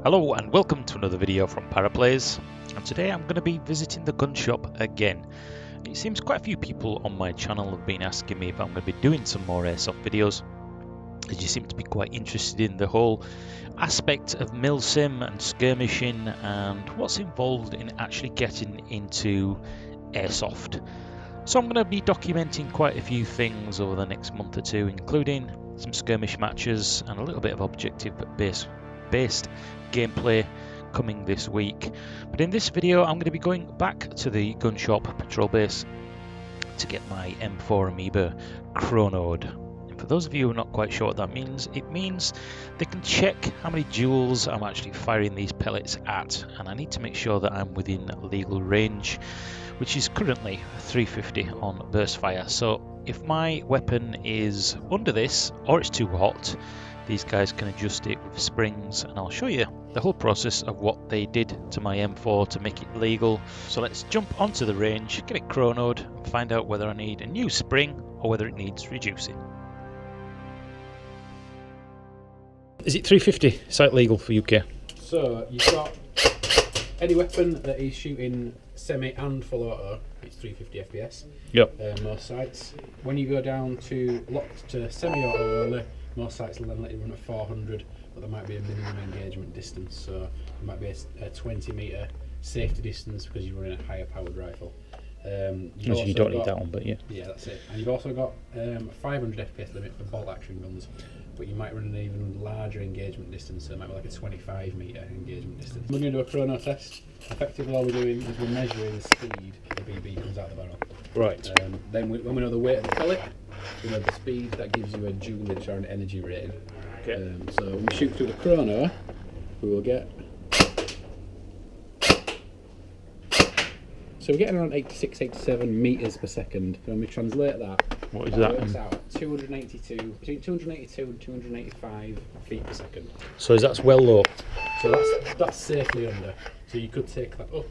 Hello and welcome to another video from Paraplays, and today I'm going to be visiting the gun shop again. It seems quite a few people on my channel have been asking me if I'm going to be doing some more Airsoft videos, as you seem to be quite interested in the whole aspect of milsim and skirmishing and what's involved in actually getting into Airsoft. So I'm going to be documenting quite a few things over the next month or two, including some skirmish matches and a little bit of objective-based gameplay coming this week. But in this video I'm going to be going back to the gun shop patrol base to get my M4 Amoeba chronoed. And for those of you who are not quite sure what that means, it means they can check how many joules I'm actually firing these pellets at, and I need to make sure that I'm within legal range, which is currently 350 on burst fire. So if my weapon is under this or it's too hot, these guys can adjust it with springs, and I'll show you the whole process of what they did to my M4 to make it legal. So let's jump onto the range, get it chronoed, and find out whether I need a new spring or whether it needs reducing. Is it 350 site legal for UK? So you've got any weapon that is shooting semi and full auto, it's 350 FPS. Yep. Most sites. When you go down to locked to semi-auto only, most sites will then let you run at 400, but there might be a minimum engagement distance. So there might be a 20 metre safety distance because you're running a higher powered rifle. You don't need that one, but yeah. Yeah, that's it. And you've also got a 500 FPS limit for bolt action guns, but you might run an even larger engagement distance, so it might be like a 25 metre engagement distance. We're going to do a chrono test. Effectively all we're doing is we're measuring the speed the BB comes out the barrel. Right. Then when we know the weight of the pellet, we know the speed, that gives you a joulage or an energy rating. Okay. So when we shoot through the chrono, we will get... So we're getting around 86, 87 metres per second. When we translate that, what is that? Works out at 282, between 282 and 285 feet per second. So that's well low. So that's safely under. So you could take that up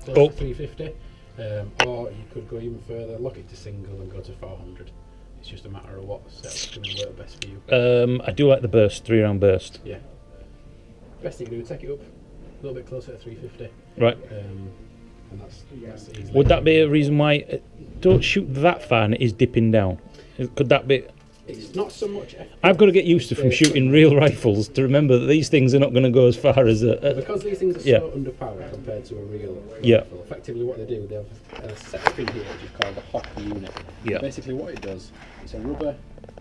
to 350, or you could go even further, lock it to single and go to 400. It's just a matter of what setup's going to work best for you. I do like the burst, 3-round burst. Yeah. Best thing to do is take it up a little bit closer to 350. Right. And that's easy. Would that be a reason why don't shoot that far and it is dipping down? Could that be? It's not so much. I've got to get used to from shooting real rifles to remember that these things are not going to go as far as because these things are so underpowered compared to a real rifle. Effectively, what they do, they have a setup in here which is called a hopper unit. Yeah. Basically, what it does, it's a rubber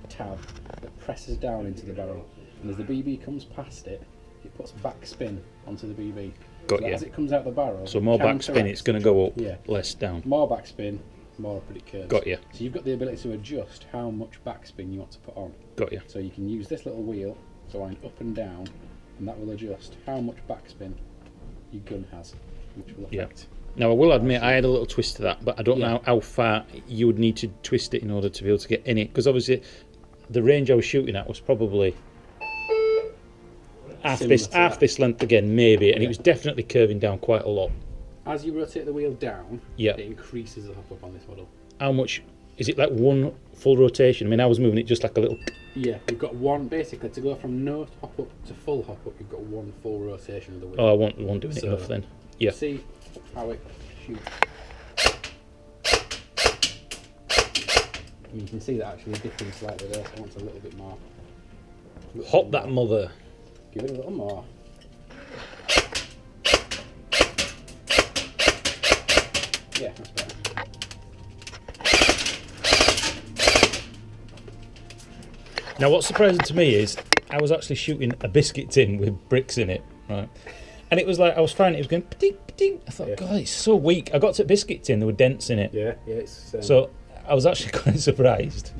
tab that presses down into the barrel, and as the BB comes past it, it puts backspin onto the BB. Got so you. As it comes out the barrel, so more backspin, it's going to go up, less down. More backspin, more pretty curves. Got you. So you've got the ability to adjust how much backspin you want to put on. Got you. So you can use this little wheel to line up and down, and that will adjust how much backspin your gun has, which will affect. Now I will admit I had a little twist to that, but I don't know how far you would need to twist it in order to be able to get in it, because obviously the range I was shooting at was probably half this length again, maybe, and it was definitely curving down quite a lot. As you rotate the wheel down, it increases the hop up on this model. How much is it? Like one full rotation? I mean, I was moving it just like a little. Yeah, you've got one basically to go from no hop up to full hop up. You've got one full rotation of the wheel. Oh, I won't do it enough then. Yeah. See how it shoots. You can see that actually dipping slightly there. So I want a little bit more. Hop that mother. Give it a little more. Yeah, that's better. Now what's surprising to me is I was actually shooting a biscuit tin with bricks in it, right? And it was like, I was finding it was going pa-ding, pa-ding. I thought, God, it's so weak. I got to biscuit tin, there were dents in it. Yeah, it's... So I was actually quite surprised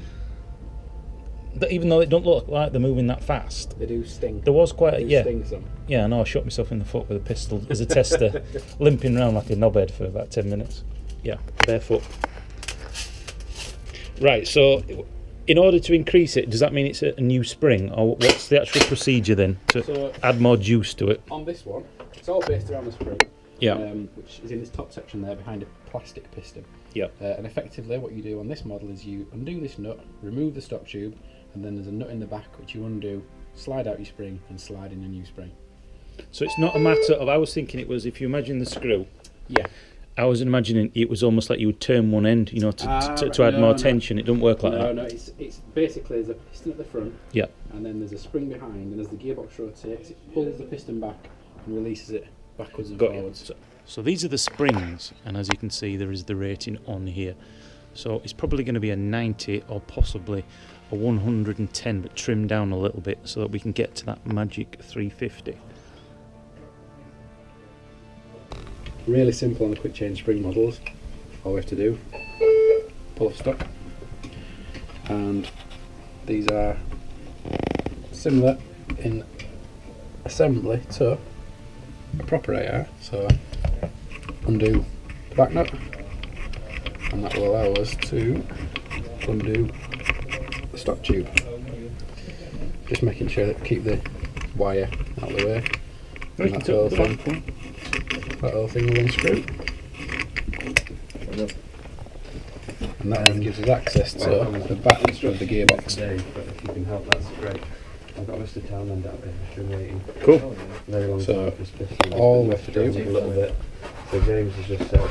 that even though it don't look like they're moving that fast, they do sting. There was quite a, sting some. Yeah, I know, I shot myself in the foot with a pistol as a tester, limping around like a knobhead for about 10 minutes. Yeah, barefoot. Right, so in order to increase it, does that mean it's a new spring, or what's the actual procedure then to add more juice to it? On this one, it's all based around the spring, which is in this top section there behind a plastic piston. Yeah. And effectively what you do on this model is you undo this nut, remove the stop tube, and then there's a nut in the back which you undo, slide out your spring and slide in a new spring. So it's not a matter of, I was thinking it was, if you imagine the screw. Yeah. I was imagining it was almost like you would turn one end, you know, to add more tension. It doesn't work like that. No, it's basically there's a piston at the front. Yeah. And then there's a spring behind, and as the gearbox rotates, it pulls the piston back and releases it backwards and forwards. So these are the springs, and as you can see, there is the rating on here. So it's probably going to be a 90 or possibly a 110, but trimmed down a little bit so that we can get to that magic 350. Really simple on the quick change spring models. All we have to do, pull off stock, and these are similar in assembly to a proper AR. So undo the back nut, and that will allow us to undo the stock tube. Just making sure that we keep the wire out of the way. And that whole thing will unscrew. And that then gives us access to the back of the gearbox. But if you can help, that's great. I've got Mr. Townend out there, just been waiting. Cool. Very long So time for this piston. all we have to do a little bit. So James has just said,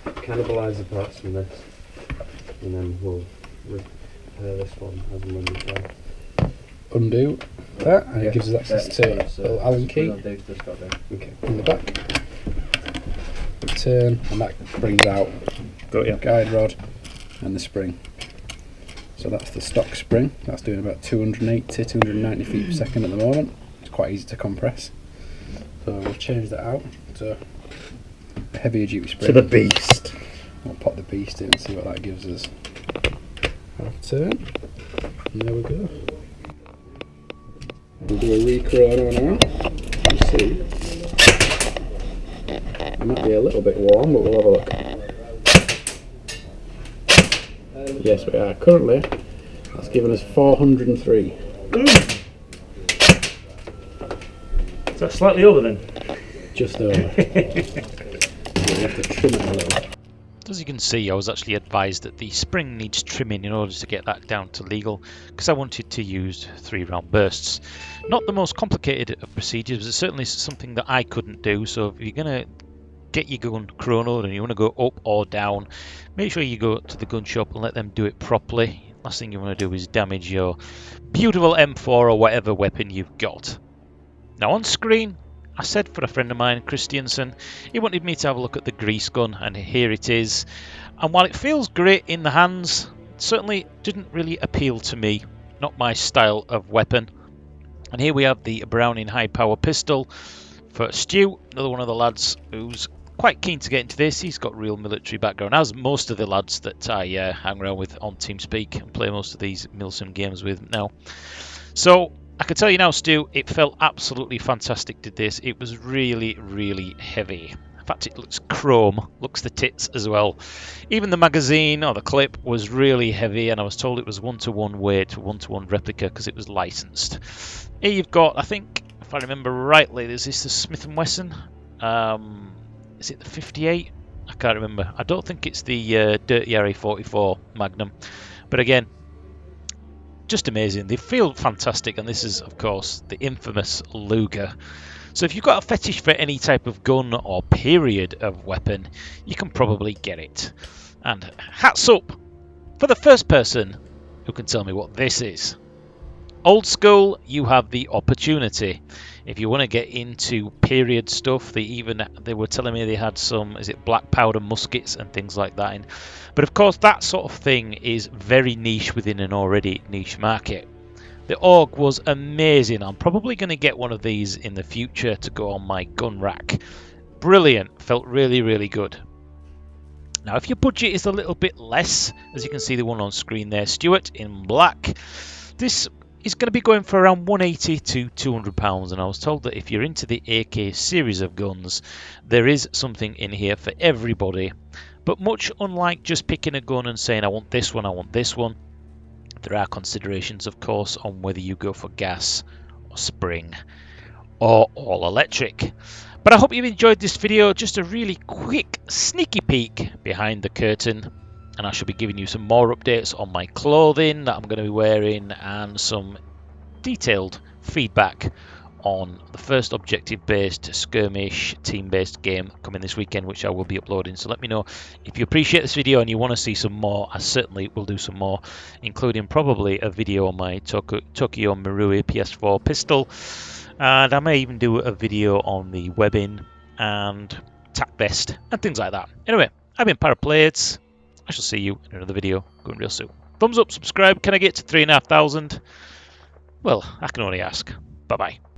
cannibalise the parts from this, and then we'll repair this one as and when we can. Undo that, and it gives us access to a little Allen key Dave's just got there. in the back. Turn, and that brings out the guide rod and the spring. So that's the stock spring. That's doing about 280, 290 feet per second at the moment. It's quite easy to compress. So we'll change that out to a heavier duty spring. To the beast. We'll pop the beast in and see what that gives us. Half turn, and there we go. We'll do a re-chrono now. You see, it might be a little bit warm, but we'll have a look. Yes, we are. Currently, that's given us 403. Is that slightly over then? Just over. We have to trim it a little. As you can see, I was actually advised that the spring needs trimming in order to get that down to legal, because I wanted to use 3-round bursts. Not the most complicated of procedures, but it's certainly something that I couldn't do. So if you're going to get your gun chronoed and you want to go up or down, make sure you go to the gun shop and let them do it properly. Last thing you want to do is damage your beautiful M4 or whatever weapon you've got. Now on screen, I said for a friend of mine, Christiansen, he wanted me to have a look at the grease gun, and here it is. And while it feels great in the hands, it certainly didn't really appeal to me. Not my style of weapon. And here we have the Browning high power pistol for Stu, another one of the lads who's quite keen to get into this. He's got real military background, as most of the lads that I hang around with on TeamSpeak and play most of these Milsim games with now. So I can tell you now, Stu, it felt absolutely fantastic did this. It was really, really heavy. In fact, it looks chrome, looks the tits as well. Even the magazine or the clip was really heavy, and I was told it was 1-to-1 weight, 1-to-1 replica, because it was licensed. Here you've got, I think, if I remember rightly, is this the Smith & Wesson? Is it the 58? I can't remember. I don't think it's the Dirty Harry 44 Magnum. But again, just amazing. They feel fantastic, and this is, of course, the infamous Luger. So if you've got a fetish for any type of gun or period of weapon, you can probably get it. And hats up for the first person who can tell me what this is. Old school, you have the opportunity. If you want to get into period stuff, they were telling me they had some, is it black powder muskets and things like that in. But of course, that sort of thing is very niche within an already niche market. The AUG was amazing. I'm probably going to get one of these in the future to go on my gun rack. Brilliant. Felt really, really good. Now, if your budget is a little bit less, as you can see the one on screen there, Stuart in black, this is going to be going for around £180 to £200, and I was told that if you're into the AK series of guns, there is something in here for everybody. But much unlike just picking a gun and saying I want this one, I want this one, there are considerations, of course, on whether you go for gas or spring or all electric. But I hope you've enjoyed this video, just a really quick sneaky peek behind the curtain. And I shall be giving you some more updates on my clothing that I'm going to be wearing and some detailed feedback on the first objective-based, skirmish, team-based game coming this weekend, which I will be uploading. So let me know if you appreciate this video and you want to see some more. I certainly will do some more, including probably a video on my Tokyo Marui PS4 pistol, and I may even do a video on the webbing and tack vest and things like that. Anyway, I've been Paraplates. I shall see you in another video going real soon. Thumbs up, subscribe. Can I get to 3,500? Well, I can only ask. Bye-bye.